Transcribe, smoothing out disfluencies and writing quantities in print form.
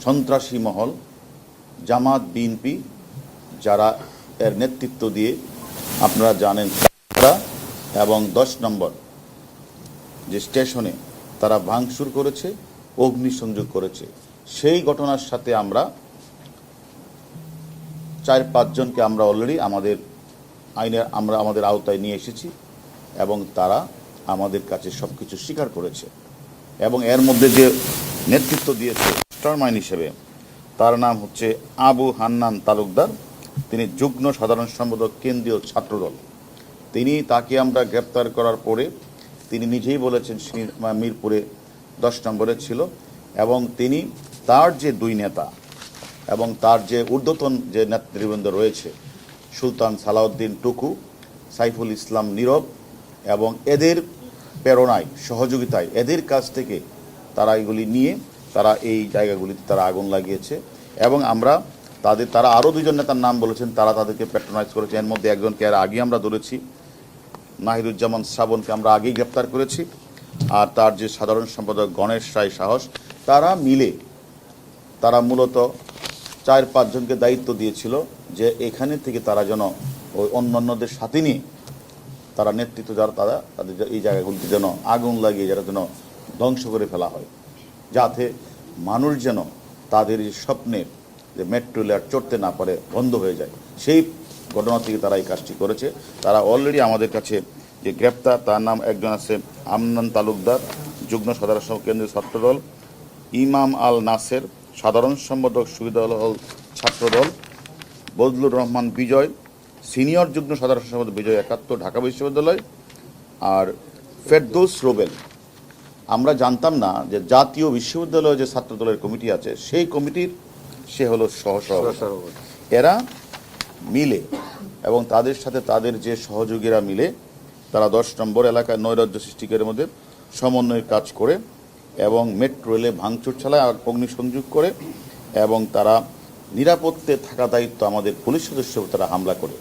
সন্ত্রাসী মহল জামাত বিএনপি যারা এর নেতৃত্ব দিয়ে আপনারা জানেন তারা, এবং 10 নম্বর যে স্টেশনে তারা ভাঙচুর করেছে, অগ্নিসংযোগ করেছে। সেই ঘটনার সাথে আমরা 4-5 জনকে আমরা অলরেডি আমাদের আওতায় নিয়ে এসেছি এবং তারা আমাদের কাছে সবকিছু স্বীকার করেছে। এবং এর মধ্যে যে নেতৃত্ব দিয়েছে মাস্টারমাইন্ড হিসেবে, তার নাম হচ্ছে আবু হান্নান তালুকদার। তিনি যুগ্ম সাধারণ সম্পাদক কেন্দ্রীয় ছাত্রদল। তাকে আমরা গ্রেপ্তার করার পরে তিনি নিজেই বলেছেন মিরপুরে 10 নম্বরে ছিল, এবং তার যে 2 নেতা এবং তার যে ঊর্ধ্বতন যে নেতৃবৃন্দ রয়েছে, সুলতান সালাউদ্দিন টুকু, সাইফুল ইসলাম নীরব, এবং এদের প্রেরণায় সহযোগিতায় এদের কাছ থেকে তারা এগুলি নিয়ে তারা এই জায়গাগুলিতে তারা আগুন লাগিয়েছে। এবং তারা আরও 2 জন নেতার নাম বলেছেন, তারা তাদেরকে প্যাট্রোনাইজ করেছে। এর মধ্যে একজনকে আর আগে আমরা ধরেছি, নাহিদুজ্জামান শ্রাবণকে আমরা আগেই গ্রেপ্তার করেছি। আর তার যে সাধারণ সম্পাদক গণেশ রায় সাহস, তারা মূলত 4-5 জনকে দায়িত্ব দিয়েছিল যে এখানে থেকে তারা যেন ওই অন্যান্যদের সাথে নিয়ে তারা নেতৃত্ব তাদের এই জায়গাগুলিতে যেন আগুন লাগিয়ে যারা যেন ধ্বংস করে ফেলা হয়, যাতে মানুষ যেন তাদের এই স্বপ্নের যে মেট্রো রেল চড়তে না পারে, বন্ধ হয়ে যায়। সেই ঘটনা থেকে তারা এই কাজটি করেছে। তারা অলরেডি আমাদের কাছে যে গ্রেপ্তার, তার নাম একজন আছে আমনান তালুকদার, যুগ্ম সাধারণ সম্পাদক কেন্দ্রীয় ছাত্রদল, ইমাম আল নাসের, সাধারণ সম্পাদক সুবিধাদল ছাত্রদল, বজলুর রহমান বিজয়, সিনিয়র যুগ্ম সাধারণ সম্পাদক বিজয় 71 ঢাকা বিশ্ববিদ্যালয়, আর ফেরদৌস রোবেল। আমরা জানতাম না যে জাতীয় বিশ্ববিদ্যালয়ে যে ছাত্রদলের কমিটি আছে, সেই কমিটির সে হলো সহসভাপতি। এরা মিলে এবং তাদের সাথে তাদের যে সহযোগীরা মিলে তারা 10 নম্বর এলাকায় নৈরাজ্য সৃষ্টিকারের মধ্যে সমন্বয়ের কাজ করে এবং মেট্রো রেলে ভাঙচুর চালায়, অগ্নিসংযোগ করে, এবং তারা নিরাপত্তে থাকা দায়িত্ব আমাদের পুলিশ সদস্য তারা হামলা করে।